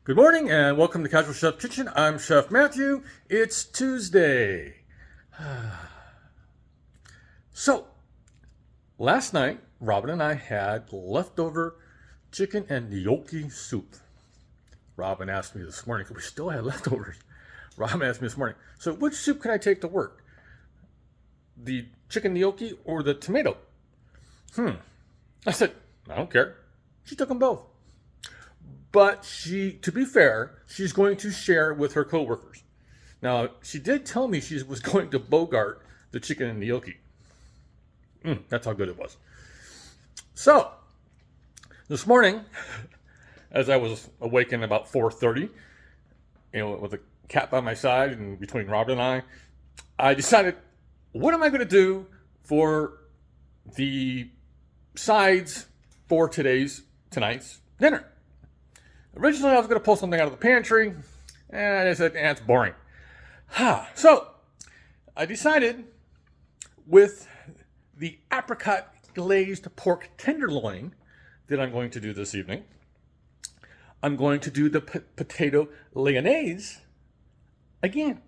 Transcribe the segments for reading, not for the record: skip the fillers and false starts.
Good morning and welcome to Casual Chef Kitchen. I'm Chef Matthew. It's Tuesday. So, last night, Robin and I had leftover chicken and gnocchi soup. Robin asked me this morning, because we still had leftovers. Robin asked me this morning, so which soup can I take to work? The chicken gnocchi or the tomato? I said, I don't care. She took them both. But to be fair, she's going to share with her coworkers. Now, she did tell me she was going to bogart the chicken and gnocchi. That's how good it was. So, this morning, as I was awakened about 4:30, with a cat by my side and between Robin and I decided, what am I going to do for the sides for tonight's dinner? Originally, I was going to pull something out of the pantry, and I said, it's boring. So, I decided with the Apricot Glazed pork tenderloin that I'm going to do this evening, I'm going to do the potato Lyonnaise again.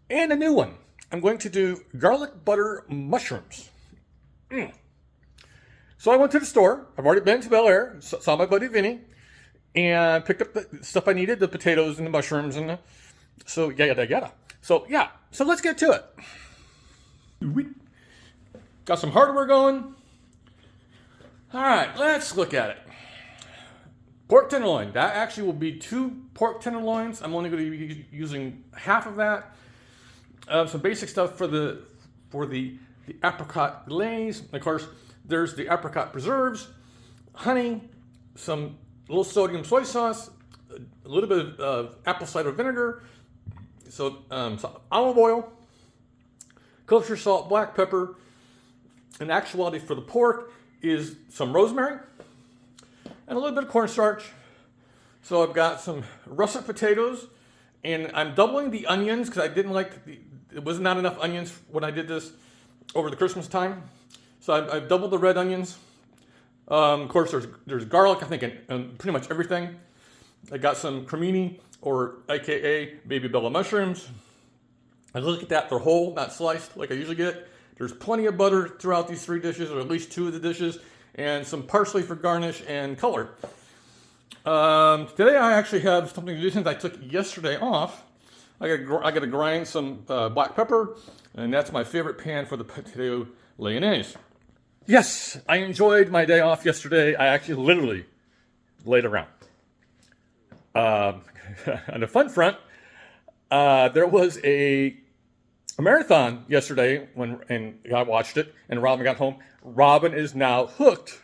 And a new one. I'm going to do garlic butter mushrooms. So I went to the store. I've already been to Bel Air, saw my buddy Vinny, and picked up the stuff I needed, the potatoes and the mushrooms and so yada. So let's get to it. Got some hardware going. All right, let's look at it. Pork tenderloin. That actually will be 2 pork tenderloins. I'm only going to be using half of that. Some basic stuff for the apricot glaze. Of course, there's the apricot preserves, honey, some low sodium soy sauce, a little bit of apple cider vinegar, some olive oil, kosher salt, black pepper. In actuality, for the pork is some rosemary and a little bit of cornstarch. So I've got some russet potatoes, and I'm doubling the onions because I didn't like it was not enough onions when I did this over the Christmas time. So I've doubled the red onions. Of course, there's garlic, I think, in pretty much everything. I got some cremini, or AKA baby bella mushrooms. I look at that, they're whole, not sliced like I usually get. There's plenty of butter throughout these 3 dishes, or at least 2 of the dishes, and some parsley for garnish and color. Today I actually have something to do since I took yesterday off. I got to grind some black pepper, and that's my favorite pan for the potato Lyonnaise. Yes, I enjoyed my day off yesterday. I actually literally laid around. On the fun front, there was a marathon yesterday and I watched it, and Robin got home. Robin is now hooked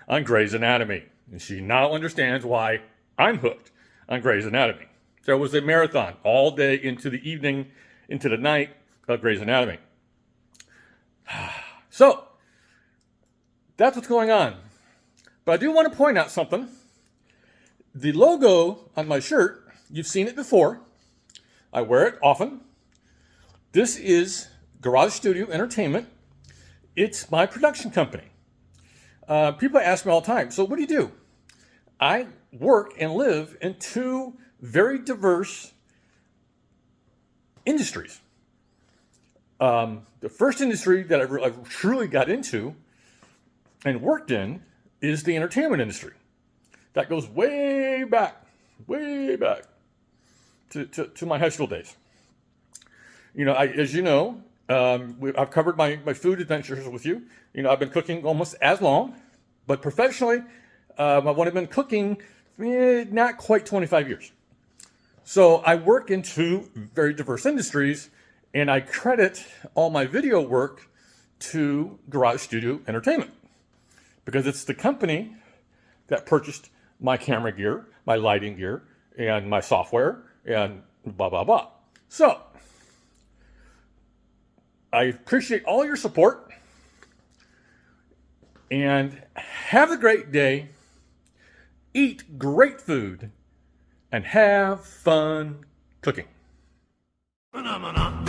on Grey's Anatomy, and she now understands why I'm hooked on Grey's Anatomy. There was a marathon all day into the evening, into the night of Grey's Anatomy. So, that's what's going on. But I do want to point out something. The logo on my shirt, you've seen it before. I wear it often. This is Garage Studio Entertainment. It's my production company. People ask me all the time, so what do you do? I work and live in 2 very diverse industries. The first industry that I truly got into and worked in is the entertainment industry. That goes way back to my high school days. As you know, I've covered my food adventures with you. I've been cooking almost as long, but professionally, I've only been cooking not quite 25 years. So I work in 2 very diverse industries, and I credit all my video work to Garage Studio Entertainment, because it's the company that purchased my camera gear, my lighting gear, and my software, and blah, blah, blah. So, I appreciate all your support, and have a great day, eat great food, and have fun cooking. Phenomena.